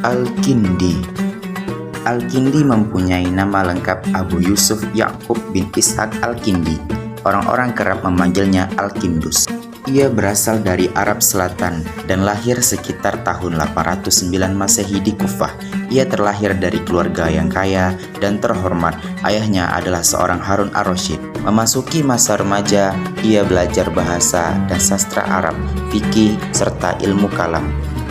Al-Kindi. Al-Kindi mempunyai nama lengkap Abu Yusuf Ya'qub bin Ishaq Al-Kindi. Orang-orang kerap memanggilnya Al-Kindus. Ia berasal dari Arab Selatan dan lahir sekitar tahun 809 Masehi di Kufah. Ia terlahir dari keluarga yang kaya dan terhormat. Ayahnya adalah seorang Harun ar-Rasyid. Memasuki masa remaja, ia belajar bahasa dan sastra Arab, fikih, serta ilmu kalam.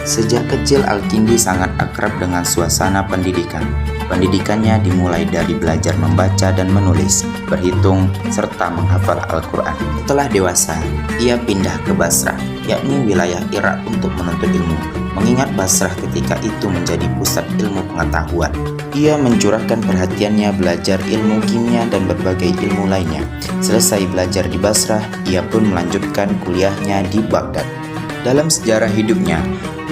Sejak kecil Al-Kindi sangat akrab dengan suasana pendidikan. Pendidikannya dimulai dari belajar membaca dan menulis, berhitung, serta menghafal Al-Quran. Setelah dewasa, ia pindah ke Basrah, yakni wilayah Irak untuk menuntut ilmu. Mengingat Basrah ketika itu menjadi pusat ilmu pengetahuan, ia mencurahkan perhatiannya belajar ilmu kimia dan berbagai ilmu lainnya. Selesai belajar di Basrah, ia pun melanjutkan kuliahnya di Baghdad. Dalam sejarah hidupnya,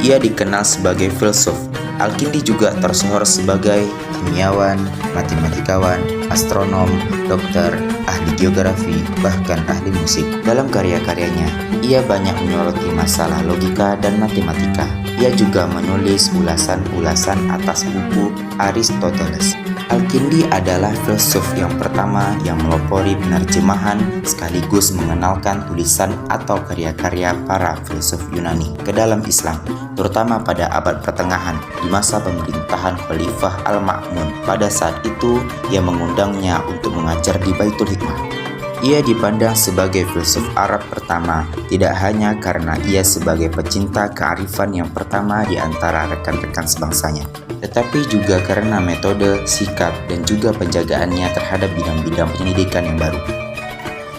ia dikenal sebagai filsuf. Al-Kindi juga tersohor sebagai kimiawan, matematikawan, astronom, dokter, ahli geografi, bahkan ahli musik. Dalam karya-karyanya, ia banyak menyoroti masalah logika dan matematika. Ia juga menulis ulasan-ulasan atas buku Aristoteles. Al-Kindi adalah filsuf yang pertama yang melopori penerjemahan sekaligus mengenalkan tulisan atau karya-karya para filsuf Yunani ke dalam Islam, terutama pada abad pertengahan di masa pemerintahan Khalifah Al-Ma'mun. Pada saat itu, ia mengundangnya untuk mengajar di Baitul Hikmah. Ia dipandang sebagai filsuf Arab pertama, tidak hanya karena ia sebagai pecinta kearifan yang pertama di antara rekan-rekan sebangsanya, tetapi juga karena metode, sikap, dan juga penjagaannya terhadap bidang-bidang pendidikan yang baru.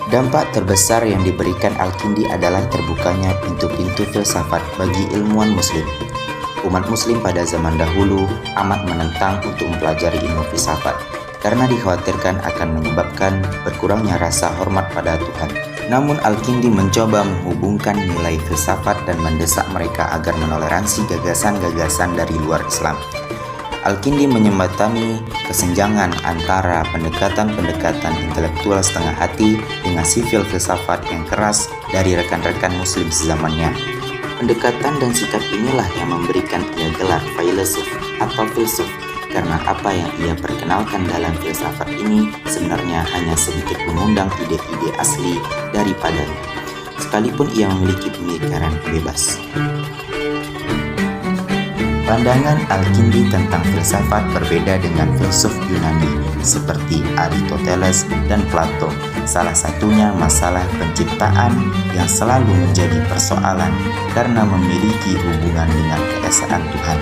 Dampak terbesar yang diberikan Al-Kindi adalah terbukanya pintu-pintu filsafat bagi ilmuwan muslim. Umat muslim pada zaman dahulu amat menentang untuk mempelajari ilmu filsafat, karena dikhawatirkan akan menyebabkan berkurangnya rasa hormat pada Tuhan. Namun Al-Kindi mencoba menghubungkan nilai filsafat dan mendesak mereka agar menoleransi gagasan-gagasan dari luar Islam. Al-Kindi menjembatani kesenjangan antara pendekatan-pendekatan intelektual setengah hati dengan sifil filsafat yang keras dari rekan-rekan muslim sezamannya. Pendekatan dan sikap inilah yang memberikan ia gelar filosof atau filsuf, karena apa yang ia perkenalkan dalam filsafat ini sebenarnya hanya sedikit mengundang ide-ide asli daripadanya, sekalipun ia memiliki pemikiran bebas. Pandangan Al-Kindi tentang filsafat berbeda dengan filsuf Yunani seperti Aristoteles dan Plato. Salah satunya masalah penciptaan yang selalu menjadi persoalan karena memiliki hubungan dengan keesaan Tuhan.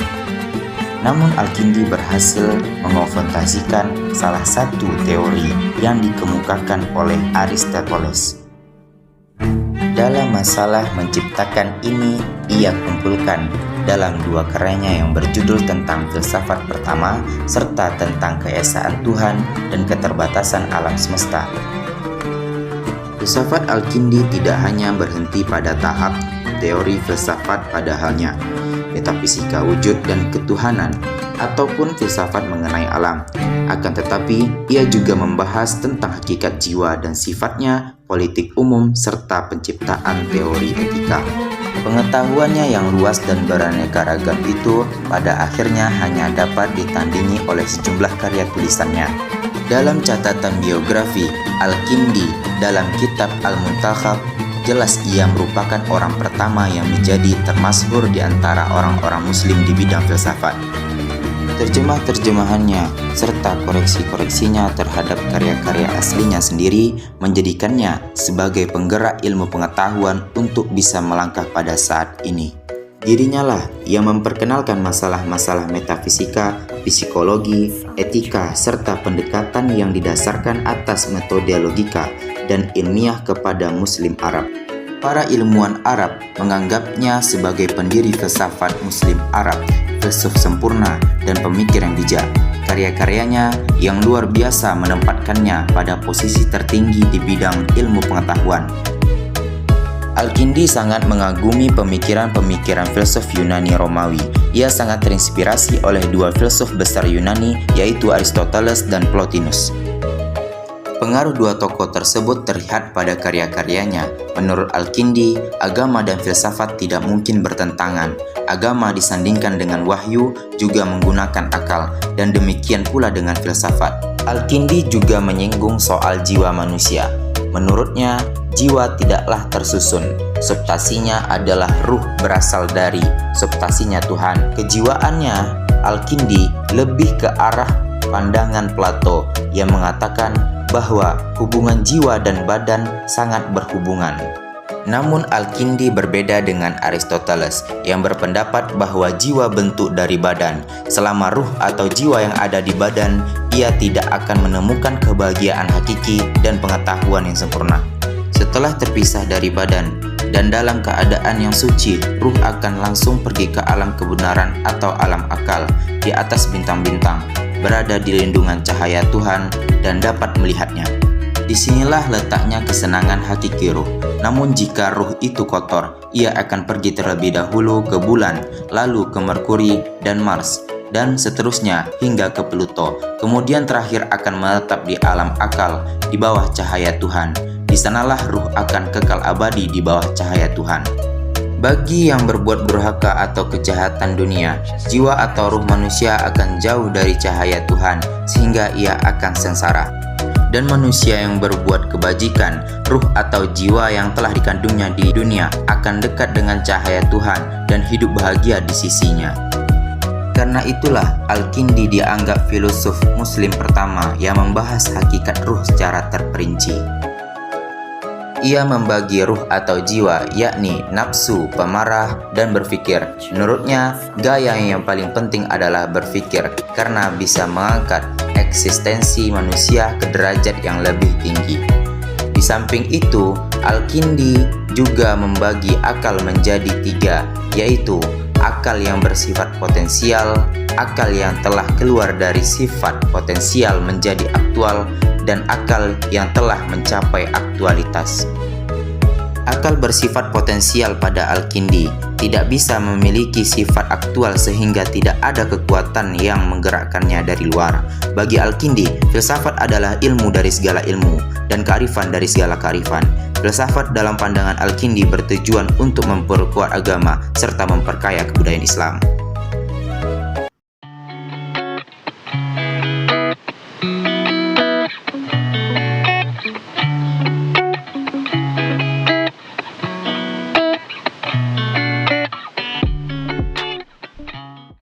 Namun Al-Kindi berhasil mengonfrontasikan salah satu teori yang dikemukakan oleh Aristoteles. Dalam masalah menciptakan ini, ia kumpulkan dalam dua karyanya yang berjudul tentang filsafat pertama serta tentang keesaan Tuhan dan keterbatasan alam semesta. Filsafat Al-Kindi tidak hanya berhenti pada tahap teori filsafat pada halnya metafisika wujud dan ketuhanan ataupun filsafat mengenai alam. Akan tetapi, ia juga membahas tentang hakikat jiwa dan sifatnya, politik umum, serta penciptaan teori etika. Pengetahuannya yang luas dan beraneka ragam itu pada akhirnya hanya dapat ditandingi oleh sejumlah karya tulisannya. Dalam catatan biografi Al-Kindi dalam kitab Al-Muntakhab, jelas ia merupakan orang pertama yang menjadi termasyhur di antara orang-orang muslim di bidang filsafat. Terjemah-terjemahannya serta koreksi-koreksinya terhadap karya-karya aslinya sendiri menjadikannya sebagai penggerak ilmu pengetahuan untuk bisa melangkah pada saat ini. Dirinya lah yang memperkenalkan masalah-masalah metafisika, psikologi, etika, serta pendekatan yang didasarkan atas metode logika dan ilmiah kepada Muslim Arab. Para ilmuwan Arab menganggapnya sebagai pendiri filsafat Muslim Arab, filsuf sempurna, dan pemikir yang bijak. Karya-karyanya yang luar biasa menempatkannya pada posisi tertinggi di bidang ilmu pengetahuan. Al-Kindi sangat mengagumi pemikiran-pemikiran filsuf Yunani Romawi. Ia sangat terinspirasi oleh dua filsuf besar Yunani, yaitu Aristoteles dan Plotinus. Pengaruh dua tokoh tersebut terlihat pada karya-karyanya. Menurut Al-Kindi, agama dan filsafat tidak mungkin bertentangan. Agama disandingkan dengan wahyu juga menggunakan akal, dan demikian pula dengan filsafat. Al-Kindi juga menyinggung soal jiwa manusia. Menurutnya, jiwa tidaklah tersusun. Substansinya adalah ruh berasal dari substansinya Tuhan. Kejiwaannya, Al-Kindi lebih ke arah pandangan Plato yang mengatakan bahwa hubungan jiwa dan badan sangat berhubungan. Namun Al-Kindi berbeda dengan Aristoteles yang berpendapat bahwa jiwa bentuk dari badan. Selama ruh atau jiwa yang ada di badan, ia tidak akan menemukan kebahagiaan hakiki dan pengetahuan yang sempurna. Setelah terpisah dari badan dan dalam keadaan yang suci, ruh akan langsung pergi ke alam kebenaran atau alam akal di atas bintang-bintang, berada di lindungan cahaya Tuhan dan dapat melihatnya. Disinilah letaknya kesenangan hakiki ruh. Namun jika ruh itu kotor, ia akan pergi terlebih dahulu ke bulan, lalu ke Merkuri dan Mars, dan seterusnya hingga ke Pluto. Kemudian terakhir akan menetap di alam akal di bawah cahaya Tuhan. Di sanalah ruh akan kekal abadi di bawah cahaya Tuhan. Bagi yang berbuat durhaka atau kejahatan dunia, jiwa atau ruh manusia akan jauh dari cahaya Tuhan sehingga ia akan sengsara. Dan manusia yang berbuat kebajikan, ruh atau jiwa yang telah dikandungnya di dunia akan dekat dengan cahaya Tuhan dan hidup bahagia di sisinya. Karena itulah Al-Kindi dianggap filosof Muslim pertama yang membahas hakikat ruh secara terperinci. Ia membagi ruh atau jiwa, yakni nafsu, pemarah, dan berpikir. Menurutnya, gaya yang paling penting adalah berpikir, karena bisa mengangkat eksistensi manusia ke derajat yang lebih tinggi. Di samping itu, Al-Kindi juga membagi akal menjadi tiga, yaitu akal yang bersifat potensial, akal yang telah keluar dari sifat potensial menjadi aktual, dan akal yang telah mencapai aktualitas. Akal bersifat potensial pada Al-Kindi tidak bisa memiliki sifat aktual sehingga tidak ada kekuatan yang menggerakkannya dari luar. Bagi Al-Kindi, filsafat adalah ilmu dari segala ilmu dan kearifan dari segala kearifan. Filsafat dalam pandangan Al-Kindi bertujuan untuk memperkuat agama serta memperkaya kebudayaan Islam.